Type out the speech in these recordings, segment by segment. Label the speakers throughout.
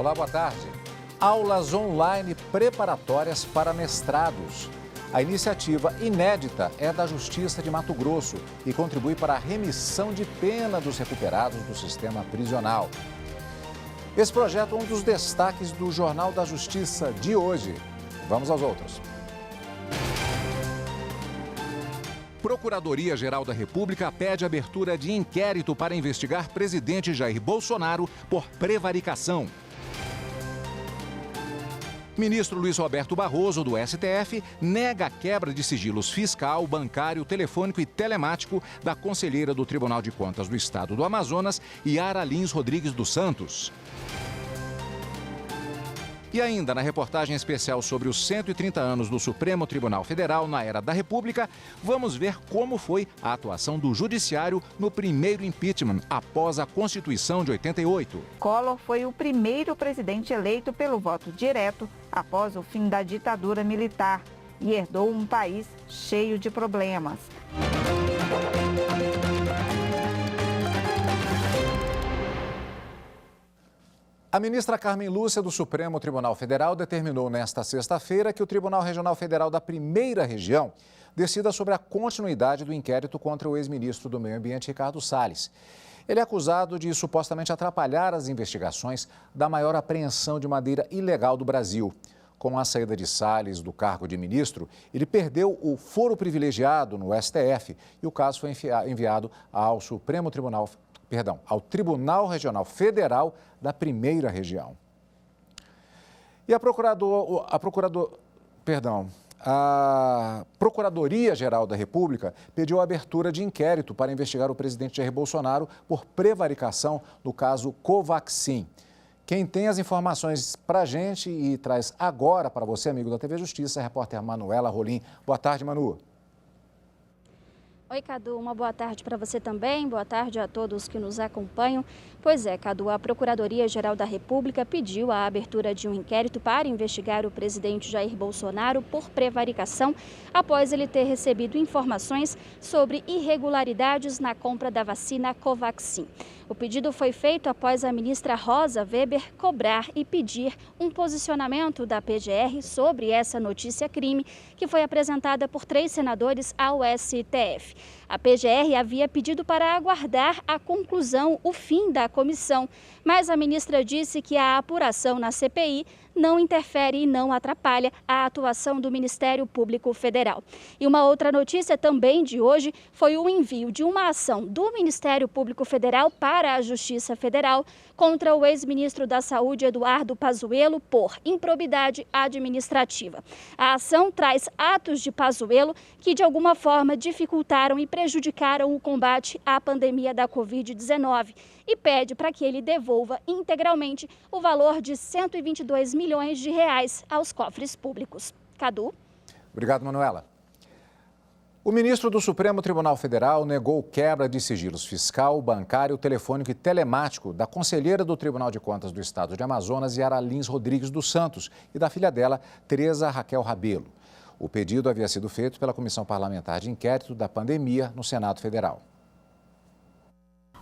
Speaker 1: Olá, boa tarde. Aulas online preparatórias para mestrados. A iniciativa inédita é da Justiça de Mato Grosso e contribui para a remissão de pena dos recuperados do sistema prisional. Esse projeto é um dos destaques do Jornal da Justiça de hoje. Vamos aos outros. Procuradoria-Geral da República pede abertura de inquérito para investigar presidente Jair Bolsonaro por prevaricação. Ministro Luiz Roberto Barroso, do STF, nega a quebra de sigilos fiscal, bancário, telefônico e telemático da conselheira do Tribunal de Contas do Estado do Amazonas, Yara Lins Rodrigues dos Santos. E ainda, na reportagem especial sobre os 130 anos do Supremo Tribunal Federal na era da República, vamos ver como foi a atuação do Judiciário no primeiro impeachment após a Constituição de 88.
Speaker 2: Collor foi o primeiro presidente eleito pelo voto direto após o fim da ditadura militar e herdou um país cheio de problemas.
Speaker 1: A ministra Carmen Lúcia, do Supremo Tribunal Federal, determinou nesta sexta-feira que o Tribunal Regional Federal da Primeira Região decida sobre a continuidade do inquérito contra o ex-ministro do Meio Ambiente, Ricardo Salles. Ele é acusado de supostamente atrapalhar as investigações da maior apreensão de madeira ilegal do Brasil. Com a saída de Salles do cargo de ministro, ele perdeu o foro privilegiado no STF e o caso foi enviado ao ao Tribunal Regional Federal da Primeira Região. E a Procuradoria-Geral da República pediu a abertura de inquérito para investigar o presidente Jair Bolsonaro por prevaricação no caso Covaxin. Quem tem as informações para a gente e traz agora para você, amigo da TV Justiça, é a repórter Manuela Rolim. Boa tarde, Manu.
Speaker 3: Oi, Cadu, uma boa tarde para você também, boa tarde a todos que nos acompanham. Pois é, Cadu, a Procuradoria-Geral da República pediu a abertura de um inquérito para investigar o presidente Jair Bolsonaro por prevaricação após ele ter recebido informações sobre irregularidades na compra da vacina Covaxin. O pedido foi feito após a ministra Rosa Weber cobrar e pedir um posicionamento da PGR sobre essa notícia-crime que foi apresentada por 3 senadores ao STF. A PGR havia pedido para aguardar a conclusão, o fim da comissão, mas a ministra disse que a apuração na CPI não interfere e não atrapalha a atuação do Ministério Público Federal. E uma outra notícia também de hoje foi o envio de uma ação do Ministério Público Federal para a Justiça Federal contra o ex-ministro da Saúde, Eduardo Pazuello, por improbidade administrativa. A ação traz atos de Pazuello que, de alguma forma, dificultaram e prejudicaram o combate à pandemia da Covid-19 e pede para que ele devolva integralmente o valor de 122 milhões de reais aos cofres públicos. Cadu?
Speaker 1: Obrigado, Manuela. O ministro do Supremo Tribunal Federal negou quebra de sigilos fiscal, bancário, telefônico e telemático da conselheira do Tribunal de Contas do Estado de Amazonas, Yara Lins Rodrigues dos Santos, e da filha dela, Tereza Raquel Rabelo. O pedido havia sido feito pela Comissão Parlamentar de Inquérito da Pandemia no Senado Federal.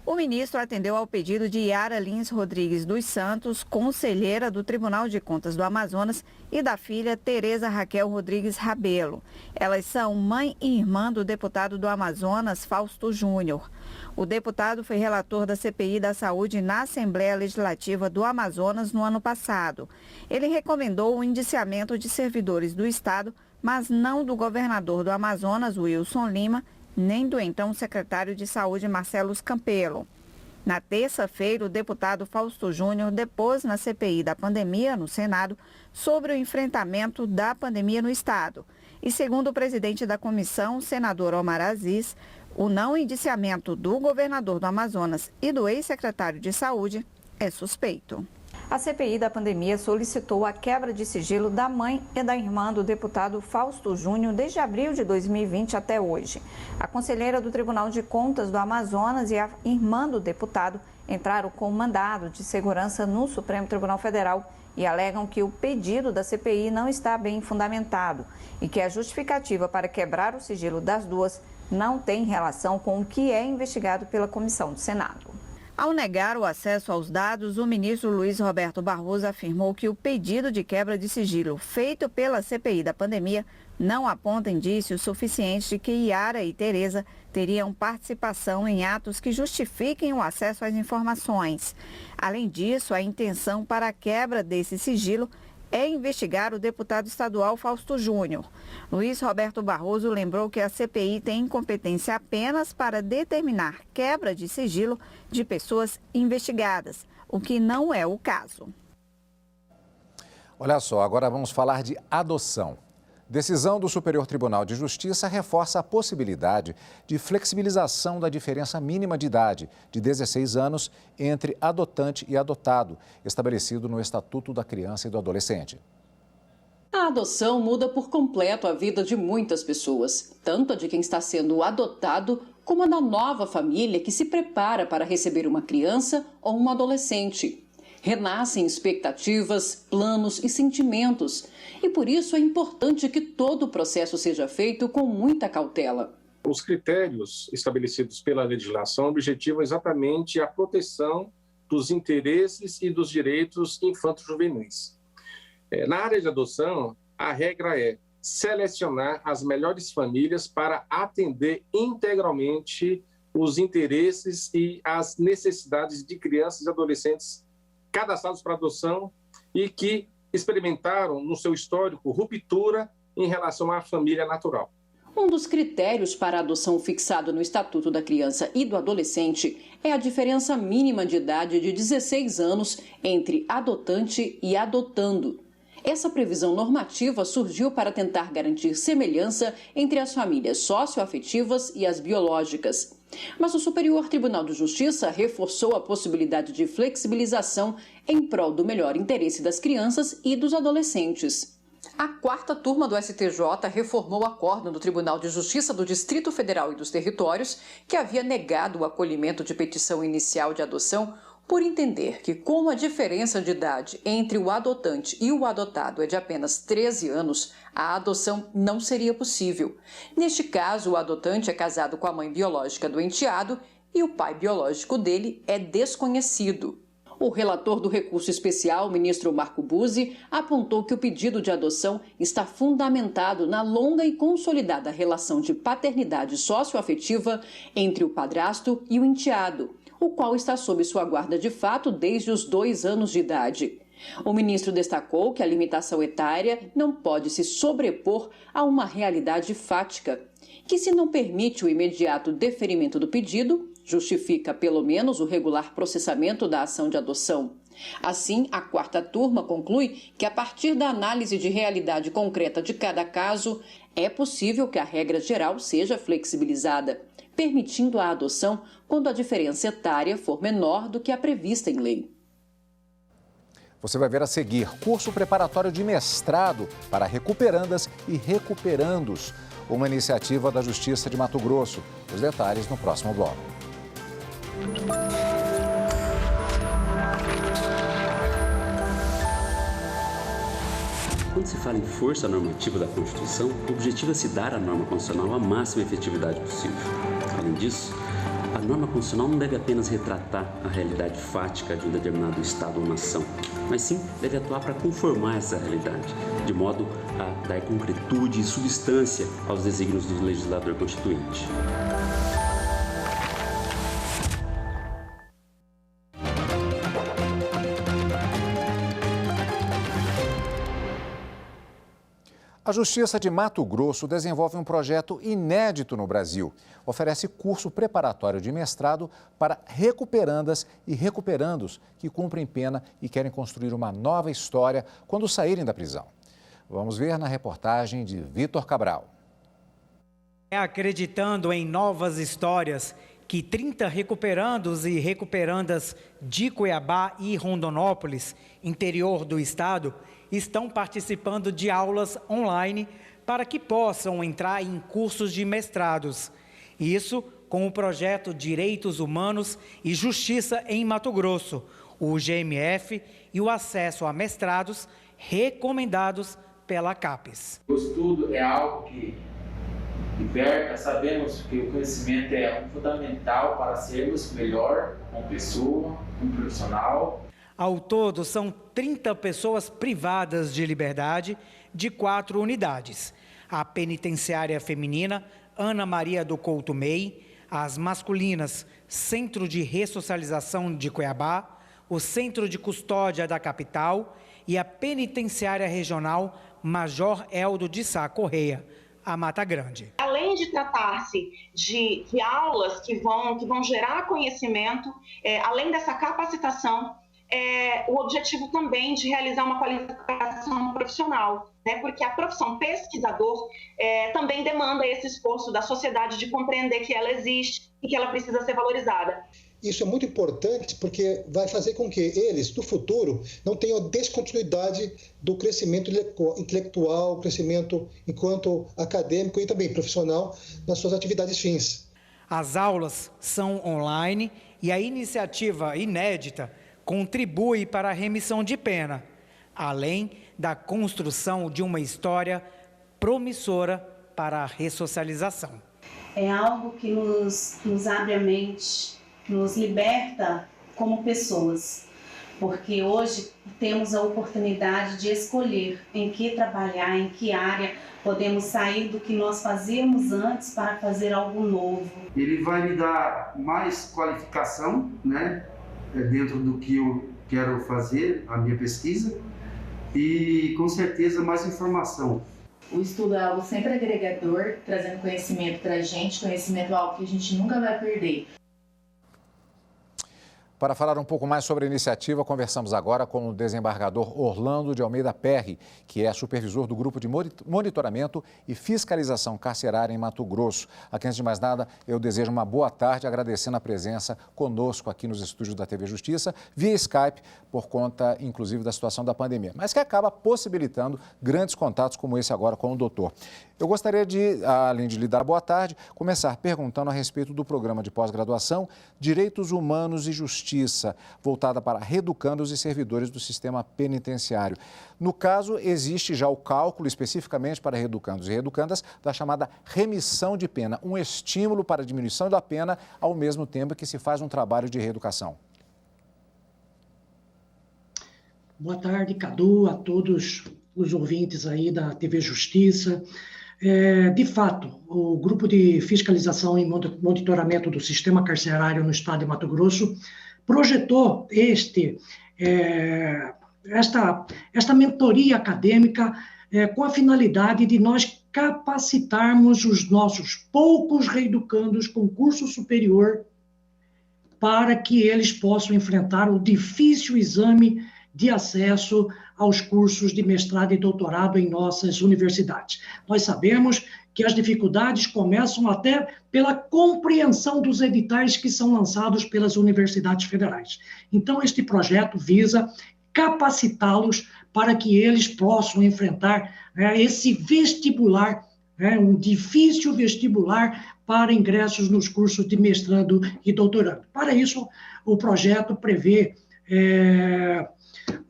Speaker 2: O ministro atendeu ao pedido de Yara Lins Rodrigues dos Santos, conselheira do Tribunal de Contas do Amazonas, e da filha Tereza Raquel Rodrigues Rabelo. Elas são mãe e irmã do deputado do Amazonas, Fausto Júnior. O deputado foi relator da CPI da Saúde na Assembleia Legislativa do Amazonas no ano passado. Ele recomendou o indiciamento de servidores do Estado, mas não do governador do Amazonas, Wilson Lima, nem do então secretário de Saúde, Marcelo Campelo. Na terça-feira, o deputado Fausto Júnior depôs na CPI da pandemia no Senado sobre o enfrentamento da pandemia no Estado. E segundo o presidente da comissão, senador Omar Aziz, o não indiciamento do governador do Amazonas e do ex-secretário de Saúde é suspeito. A CPI da pandemia solicitou a quebra de sigilo da mãe e da irmã do deputado Fausto Júnior desde abril de 2020 até hoje. A conselheira do Tribunal de Contas do Amazonas e a irmã do deputado entraram com mandado de segurança no Supremo Tribunal Federal e alegam que o pedido da CPI não está bem fundamentado e que a justificativa para quebrar o sigilo das duas não tem relação com o que é investigado pela comissão do Senado. Ao negar o acesso aos dados, o ministro Luiz Roberto Barroso afirmou que o pedido de quebra de sigilo feito pela CPI da pandemia não aponta indícios suficientes de que Yara e Tereza teriam participação em atos que justifiquem o acesso às informações. Além disso, a intenção para a quebra desse sigilo é investigar o deputado estadual Fausto Júnior. Luiz Roberto Barroso lembrou que a CPI tem competência apenas para determinar quebra de sigilo de pessoas investigadas, o que não é o caso.
Speaker 1: Olha só, agora vamos falar de adoção. Decisão do Superior Tribunal de Justiça reforça a possibilidade de flexibilização da diferença mínima de idade de 16 anos entre adotante e adotado, estabelecido no Estatuto da Criança e do Adolescente.
Speaker 4: A adoção muda por completo a vida de muitas pessoas, tanto a de quem está sendo adotado, como a da nova família que se prepara para receber uma criança ou um adolescente. Renascem expectativas, planos e sentimentos. E por isso é importante que todo o processo seja feito com muita cautela.
Speaker 5: Os critérios estabelecidos pela legislação objetivam exatamente a proteção dos interesses e dos direitos infanto-juvenis. Na área de adoção, a regra é selecionar as melhores famílias para atender integralmente os interesses e as necessidades de crianças e adolescentes cadastrados para adoção e que experimentaram no seu histórico ruptura em relação à família natural.
Speaker 4: Um dos critérios para a adoção fixado no Estatuto da Criança e do Adolescente é a diferença mínima de idade de 16 anos entre adotante e adotando. Essa previsão normativa surgiu para tentar garantir semelhança entre as famílias socioafetivas e as biológicas. Mas o Superior Tribunal de Justiça reforçou a possibilidade de flexibilização em prol do melhor interesse das crianças e dos adolescentes. A quarta turma do STJ reformou o acórdão do Tribunal de Justiça do Distrito Federal e dos Territórios, que havia negado o acolhimento de petição inicial de adoção por entender que, como a diferença de idade entre o adotante e o adotado é de apenas 13 anos, a adoção não seria possível. Neste caso, o adotante é casado com a mãe biológica do enteado e o pai biológico dele é desconhecido. O relator do recurso especial, o ministro Marco Buzzi, apontou que o pedido de adoção está fundamentado na longa e consolidada relação de paternidade socioafetiva entre o padrasto e o enteado, o qual está sob sua guarda de fato desde os 2 anos de idade. O ministro destacou que a limitação etária não pode se sobrepor a uma realidade fática, que se não permite o imediato deferimento do pedido, justifica pelo menos o regular processamento da ação de adoção. Assim, a quarta turma conclui que a partir da análise de realidade concreta de cada caso, é possível que a regra geral seja flexibilizada, permitindo a adoção quando a diferença etária for menor do que a prevista em lei.
Speaker 1: Você vai ver a seguir curso preparatório de mestrado para recuperandas e recuperandos, uma iniciativa da Justiça de Mato Grosso. Os detalhes no próximo bloco.
Speaker 6: Quando se fala em força normativa da Constituição, o objetivo é se dar à norma constitucional a máxima efetividade possível. Além disso, a norma constitucional não deve apenas retratar a realidade fática de um determinado Estado ou nação, mas sim deve atuar para conformar essa realidade, de modo a dar concretude e substância aos desígnios do legislador constituinte.
Speaker 1: A Justiça de Mato Grosso desenvolve um projeto inédito no Brasil. Oferece curso preparatório de mestrado para recuperandas e recuperandos que cumprem pena e querem construir uma nova história quando saírem da prisão. Vamos ver na reportagem de Vitor Cabral.
Speaker 7: É acreditando em novas histórias que 30 recuperandos e recuperandas de Cuiabá e Rondonópolis, interior do estado, estão participando de aulas online para que possam entrar em cursos de mestrados. Isso com o projeto Direitos Humanos e Justiça em Mato Grosso, o GMF, e o acesso a mestrados recomendados pela CAPES.
Speaker 8: O estudo é algo que liberta. Sabemos que o conhecimento é fundamental para sermos melhor como pessoa, como profissional.
Speaker 7: Ao todo, são 30 pessoas privadas de liberdade de 4 unidades. A penitenciária feminina Ana Maria do Couto Mey, as masculinas Centro de Ressocialização de Cuiabá, o Centro de Custódia da capital e a penitenciária regional Major Eldo de Sá Correia, a Mata Grande.
Speaker 9: Além de tratar-se de aulas que vão gerar conhecimento, além dessa capacitação, o objetivo também de realizar uma qualificação profissional, né? Porque a profissão pesquisador também demanda esse esforço da sociedade de compreender que ela existe e que ela precisa ser valorizada.
Speaker 10: Isso é muito importante porque vai fazer com que eles, no futuro, não tenham descontinuidade do crescimento intelectual, crescimento enquanto acadêmico e também profissional nas suas atividades fins.
Speaker 7: As aulas são online e a iniciativa inédita contribui para a remissão de pena, além da construção de uma história promissora para a ressocialização.
Speaker 11: É algo que nos abre a mente, nos liberta como pessoas, porque hoje temos a oportunidade de escolher em que trabalhar, em que área podemos sair do que nós fazíamos antes para fazer algo novo.
Speaker 12: Ele vai me dar mais qualificação, né? Dentro do que eu quero fazer, a minha pesquisa, e com certeza mais informação.
Speaker 13: O estudo é algo sempre agregador, trazendo conhecimento para a gente, conhecimento é algo que a gente nunca vai perder.
Speaker 1: Para falar um pouco mais sobre a iniciativa, conversamos agora com o desembargador Orlando de Almeida Perry, que é supervisor do Grupo de Monitoramento e Fiscalização Carcerária em Mato Grosso. Aqui, antes de mais nada, eu desejo uma boa tarde, agradecendo a presença conosco aqui nos estúdios da TV Justiça, via Skype, por conta, inclusive, da situação da pandemia, mas que acaba possibilitando grandes contatos como esse agora com o doutor. Eu gostaria de, além de lhe dar boa tarde, começar perguntando a respeito do programa de pós-graduação Direitos Humanos e Justiça, voltada para reeducandos e servidores do sistema penitenciário. No caso, existe já o cálculo especificamente para reeducandos e reeducandas da chamada remissão de pena, um estímulo para a diminuição da pena, ao mesmo tempo que se faz um trabalho de reeducação.
Speaker 14: Boa tarde, Cadu, a todos os ouvintes aí da TV Justiça. De fato, o Grupo de Fiscalização e Monitoramento do Sistema Carcerário no Estado de Mato Grosso projetou esta mentoria acadêmica com a finalidade de nós capacitarmos os nossos poucos reeducandos com curso superior para que eles possam enfrentar o difícil exame de acesso aos cursos de mestrado e doutorado em nossas universidades. Nós sabemos que as dificuldades começam até pela compreensão dos editais que são lançados pelas universidades federais. Então, este projeto visa capacitá-los para que eles possam enfrentar esse vestibular, um difícil vestibular para ingressos nos cursos de mestrado e doutorado. Para isso, o projeto prevê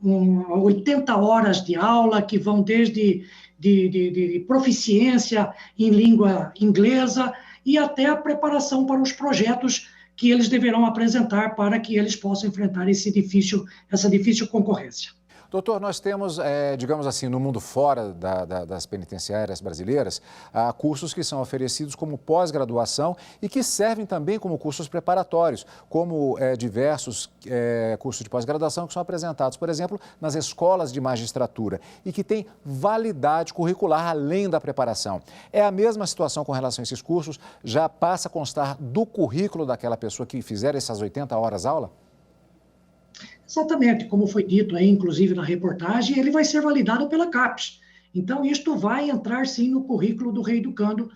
Speaker 14: 80 horas de aula que vão desde de proficiência em língua inglesa e até a preparação para os projetos que eles deverão apresentar para que eles possam enfrentar essa difícil concorrência.
Speaker 1: Doutor, nós temos, digamos assim, no mundo fora das penitenciárias brasileiras, cursos que são oferecidos como pós-graduação e que servem também como cursos preparatórios, como diversos cursos de pós-graduação que são apresentados, por exemplo, nas escolas de magistratura e que têm validade curricular além da preparação. É a mesma situação com relação a esses cursos? Já passa a constar do currículo daquela pessoa que fizer essas 80 horas aula?
Speaker 14: Exatamente, como foi dito aí, inclusive na reportagem, ele vai ser validado pela CAPES. Então, isto vai entrar, sim, no currículo do reeducando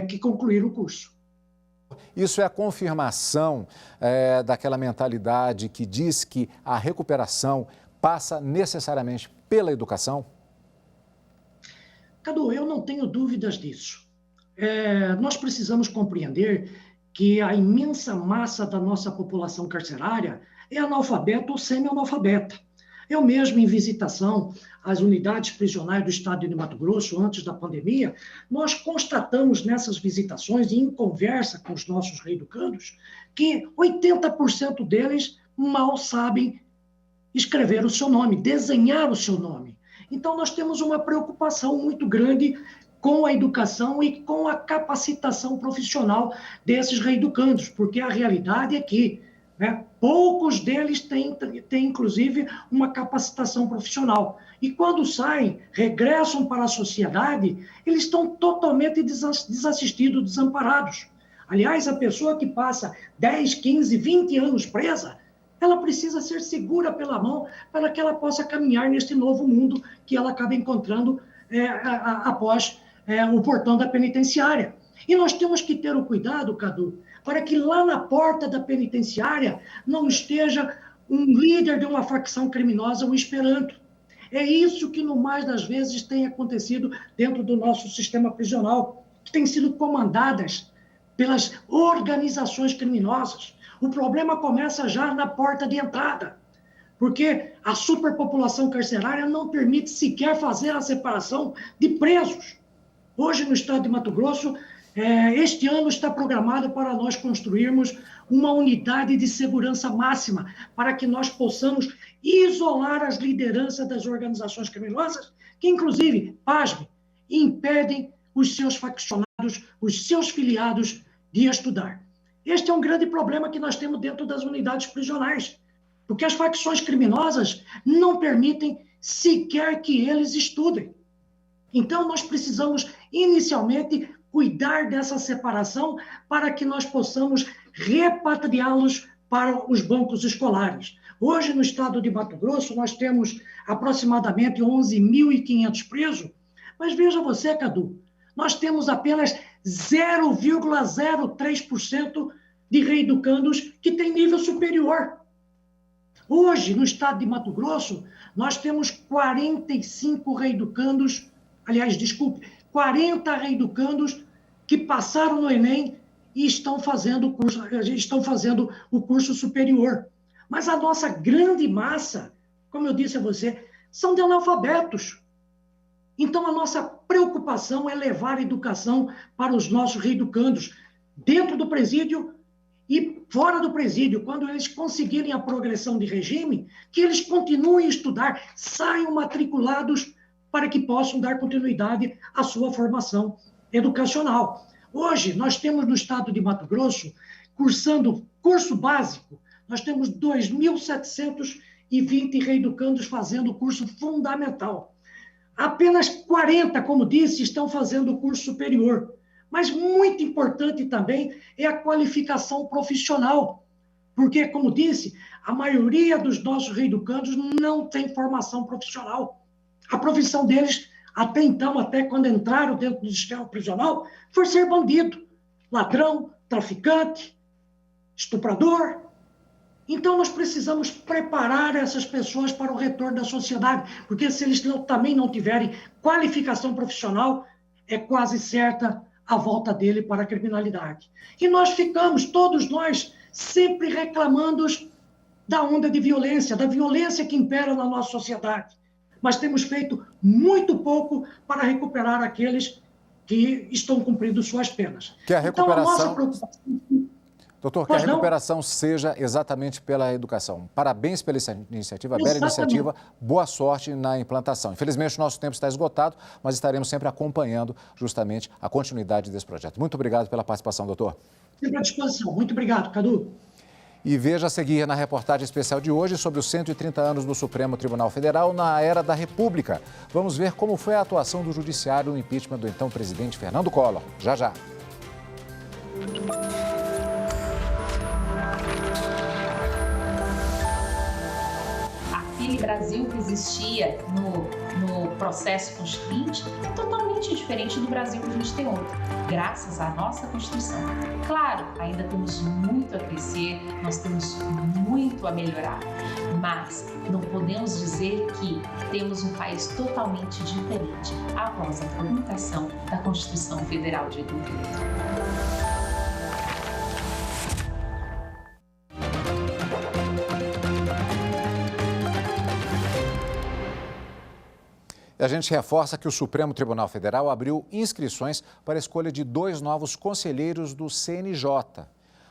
Speaker 14: que concluir o curso.
Speaker 1: Isso é a confirmação daquela mentalidade que diz que a recuperação passa necessariamente pela educação?
Speaker 14: Cadu, eu não tenho dúvidas disso. Nós precisamos compreender que a imensa massa da nossa população carcerária é analfabeta ou semi-analfabeta. Eu mesmo, em visitação às unidades prisionais do estado de Mato Grosso, antes da pandemia, nós constatamos nessas visitações e em conversa com os nossos reeducandos que 80% deles mal sabem escrever o seu nome, desenhar o seu nome. Então, nós temos uma preocupação muito grande com a educação e com a capacitação profissional desses reeducandos, porque a realidade é que poucos deles têm, inclusive, uma capacitação profissional. E quando saem, regressam para a sociedade, eles estão totalmente desassistidos, desamparados. Aliás, a pessoa que passa 10, 15, 20 anos presa, ela precisa ser segura pela mão para que ela possa caminhar neste novo mundo que ela acaba encontrando após o portão da penitenciária. E nós temos que ter o cuidado, Cadu, para que lá na porta da penitenciária não esteja um líder de uma facção criminosa o esperando. É isso que, no mais das vezes, tem acontecido dentro do nosso sistema prisional, que tem sido comandadas pelas organizações criminosas. O problema começa já na porta de entrada, porque a superpopulação carcerária não permite sequer fazer a separação de presos. Hoje, no estado de Mato Grosso, este ano está programado para nós construirmos uma unidade de segurança máxima, para que nós possamos isolar as lideranças das organizações criminosas, que, inclusive, pasme, impedem os seus faccionados, os seus filiados de estudar. Este é um grande problema que nós temos dentro das unidades prisionais, porque as facções criminosas não permitem sequer que eles estudem. Então, nós precisamos, inicialmente, cuidar dessa separação para que nós possamos repatriá-los para os bancos escolares. Hoje, no estado de Mato Grosso, nós temos aproximadamente 11.500 presos, mas veja você, Cadu, nós temos apenas 0,03% de reeducandos que têm nível superior. Hoje, no estado de Mato Grosso, nós temos 45 reeducandos, 40 reeducandos que passaram no Enem e estão fazendo o curso superior. Mas a nossa grande massa, como eu disse a você, são de analfabetos. Então, a nossa preocupação é levar a educação para os nossos reeducandos, dentro do presídio e fora do presídio, quando eles conseguirem a progressão de regime, que eles continuem a estudar, saiam matriculados para que possam dar continuidade à sua formação educacional. Hoje, nós temos no estado de Mato Grosso, cursando curso básico, nós temos 2.720 reeducandos fazendo o curso fundamental. Apenas 40, como disse, estão fazendo o curso superior. Mas muito importante também é a qualificação profissional, porque, como disse, a maioria dos nossos reeducandos não tem formação profissional. A profissão deles, até então, até quando entraram dentro do sistema prisional, foi ser bandido, ladrão, traficante, estuprador. Então, nós precisamos preparar essas pessoas para o retorno da sociedade, porque se eles também não tiverem qualificação profissional, é quase certa a volta dele para a criminalidade. E nós ficamos, todos nós, sempre reclamando da onda de violência, da violência que impera na nossa sociedade. Mas temos feito muito pouco para recuperar aqueles que estão cumprindo suas penas.
Speaker 1: Que a recuperação...
Speaker 14: Então, a nossa preocupação...
Speaker 1: Doutor, que a recuperação seja exatamente pela educação. Parabéns pela iniciativa, bela iniciativa, boa sorte na implantação. Infelizmente, o nosso tempo está esgotado, mas estaremos sempre acompanhando justamente a continuidade desse projeto. Muito obrigado pela participação, doutor.
Speaker 14: Sempre à disposição. Muito obrigado, Cadu.
Speaker 1: E veja a seguir na reportagem especial de hoje sobre os 130 anos do Supremo Tribunal Federal na era da República. Vamos ver como foi a atuação do Judiciário no impeachment do então presidente Fernando Collor. Já, já.
Speaker 15: Aquele Brasil que existia no processo constituinte é totalmente diferente do Brasil que a gente tem hoje, graças à nossa Constituição. Claro, ainda temos muito a crescer, nós temos muito a melhorar, mas não podemos dizer que temos um país totalmente diferente após a promulgação da Constituição Federal de 88.
Speaker 1: A gente reforça que o Supremo Tribunal Federal abriu inscrições para a escolha de 2 novos conselheiros do CNJ.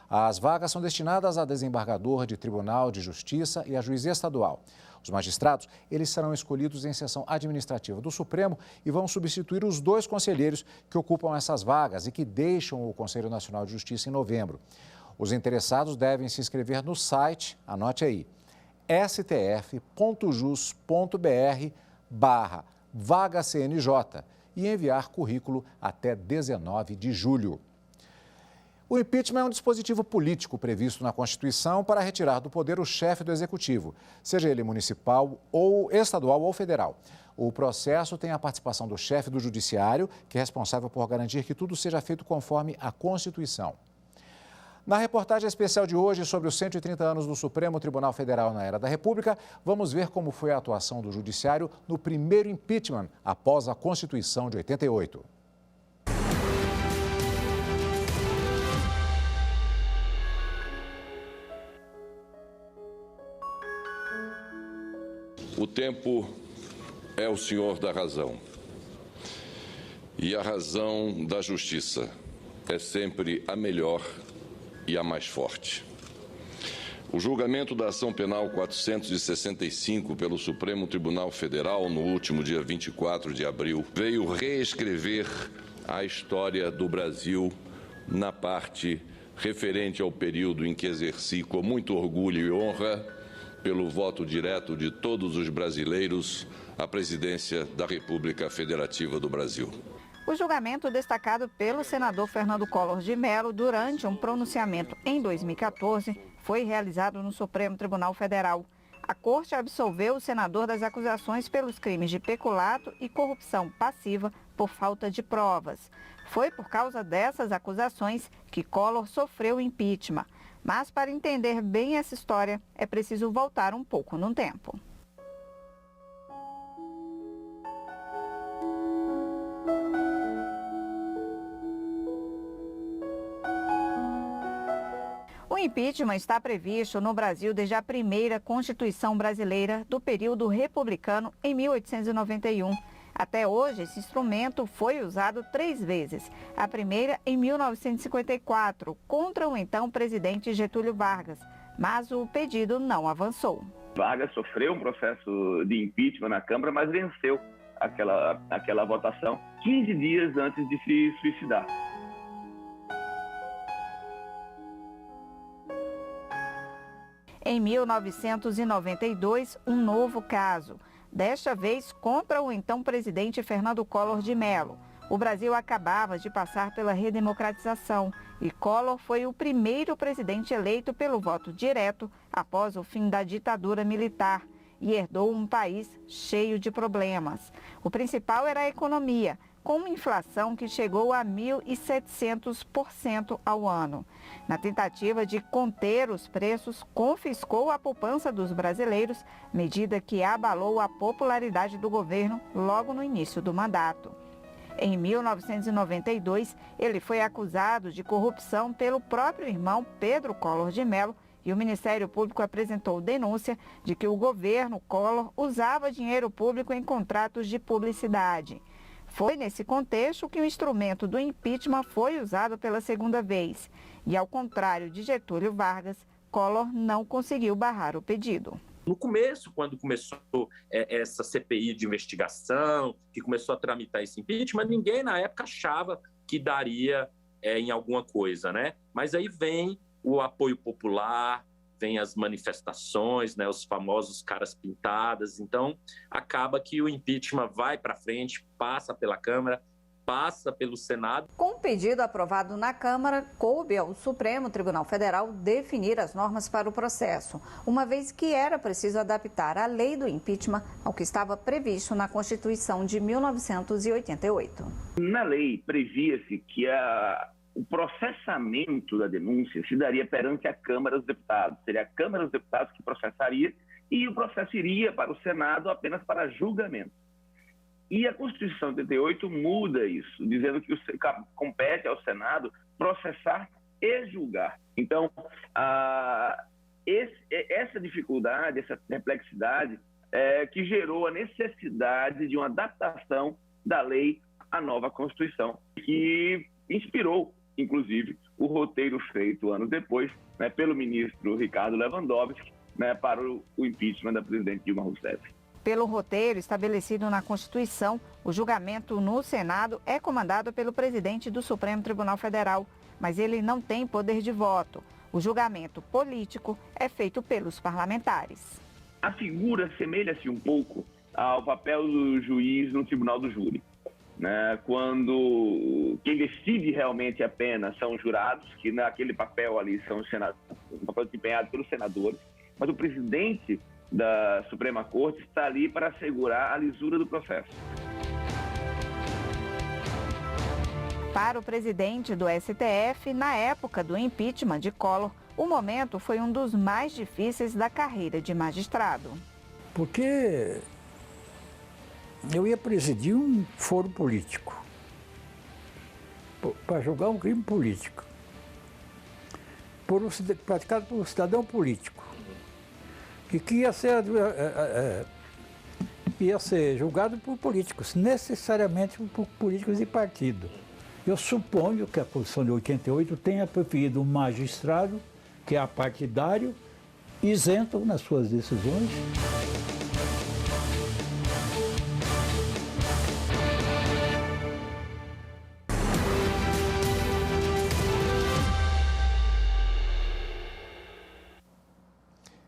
Speaker 1: As vagas são destinadas a desembargador de Tribunal de Justiça e a juiz estadual. Os magistrados, eles serão escolhidos em sessão administrativa do Supremo e vão substituir os 2 conselheiros que ocupam essas vagas e que deixam o Conselho Nacional de Justiça em novembro. Os interessados devem se inscrever no site, anote aí, stf.jus.br/vaga-CNJ e enviar currículo até 19 de julho. O impeachment é um dispositivo político previsto na Constituição para retirar do poder o chefe do Executivo, seja ele municipal ou estadual ou federal. O processo tem a participação do chefe do Judiciário, que é responsável por garantir que tudo seja feito conforme a Constituição. Na reportagem especial de hoje sobre os 130 anos do Supremo Tribunal Federal na Era da República, vamos ver como foi a atuação do Judiciário no primeiro impeachment após a Constituição de 88.
Speaker 16: O tempo é o senhor da razão. E a razão da justiça é sempre a melhor e a mais forte. O julgamento da ação penal 465 pelo Supremo Tribunal Federal no último dia 24 de abril veio reescrever a história do Brasil na parte referente ao período em que exerci com muito orgulho e honra, pelo voto direto de todos os brasileiros, a presidência da República Federativa do Brasil.
Speaker 2: O julgamento destacado pelo senador Fernando Collor de Mello durante um pronunciamento em 2014 foi realizado no Supremo Tribunal Federal. A Corte absolveu o senador das acusações pelos crimes de peculato e corrupção passiva por falta de provas. Foi por causa dessas acusações que Collor sofreu impeachment. Mas para entender bem essa história, é preciso voltar um pouco no tempo. O impeachment está previsto no Brasil desde a primeira Constituição brasileira do período republicano em 1891. Até hoje, esse instrumento foi usado 3 vezes. A primeira em 1954, contra o então presidente Getúlio Vargas, mas o pedido não avançou.
Speaker 17: Vargas sofreu um processo de impeachment na Câmara, mas venceu aquela votação 15 dias antes de se suicidar.
Speaker 2: Em 1992, um novo caso. Desta vez contra o então presidente Fernando Collor de Mello. O Brasil acabava de passar pela redemocratização e Collor foi o primeiro presidente eleito pelo voto direto após o fim da ditadura militar e herdou um país cheio de problemas. O principal era a economia, com uma inflação que chegou a 1.700% ao ano. Na tentativa de conter os preços, confiscou a poupança dos brasileiros, medida que abalou a popularidade do governo logo no início do mandato. Em 1992, ele foi acusado de corrupção pelo próprio irmão Pedro Collor de Mello e o Ministério Público apresentou denúncia de que o governo Collor usava dinheiro público em contratos de publicidade. Foi nesse contexto que o instrumento do impeachment foi usado pela segunda vez. E, ao contrário de Getúlio Vargas, Collor não conseguiu barrar o pedido.
Speaker 18: No começo, quando começou essa CPI de investigação, que começou a tramitar esse impeachment, ninguém na época achava que daria em alguma coisa, né? Mas aí vem o apoio popular, vem as manifestações, né, os famosos caras pintadas. Então, acaba que o impeachment vai para frente, passa pela Câmara, passa pelo Senado.
Speaker 2: Com o pedido aprovado na Câmara, coube ao Supremo Tribunal Federal definir as normas para o processo, uma vez que era preciso adaptar a lei do impeachment ao que estava previsto na Constituição de 1988.
Speaker 17: Na lei, previa-se que o processamento da denúncia se daria perante a Câmara dos Deputados. Seria a Câmara dos Deputados que processaria e o processo iria para o Senado apenas para julgamento. E a Constituição de 88 muda isso, dizendo que compete ao Senado processar e julgar. Então, essa dificuldade, essa perplexidade que gerou a necessidade de uma adaptação da lei à nova Constituição, que inspirou, inclusive, o roteiro feito anos depois, né, pelo ministro Ricardo Lewandowski, né, para o impeachment da presidente Dilma Rousseff.
Speaker 2: Pelo roteiro estabelecido na Constituição, o julgamento no Senado é comandado pelo presidente do Supremo Tribunal Federal, mas ele não tem poder de voto. O julgamento político é feito pelos parlamentares.
Speaker 17: A figura assemelha-se um pouco ao papel do juiz no tribunal do júri, né? Quando quem decide realmente a pena são os jurados, que naquele papel ali são os senadores, um papel desempenhado pelos senadores, mas o presidente da Suprema Corte está ali para assegurar a lisura do processo.
Speaker 2: Para o presidente do STF, na época do impeachment de Collor, o momento foi um dos mais difíceis da carreira de magistrado.
Speaker 19: Porque eu ia presidir um foro político, para julgar um crime político, praticado por um cidadão político, e que ia ser julgado por políticos, necessariamente por políticos de partido. Eu suponho que a Constituição de 88 tenha preferido um magistrado que é apartidário, isento nas suas decisões.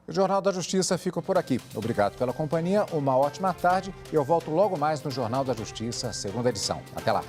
Speaker 1: O Jornal da Justiça fica por aqui. Obrigado pela companhia, uma ótima tarde e eu volto logo mais no Jornal da Justiça, segunda edição. Até lá.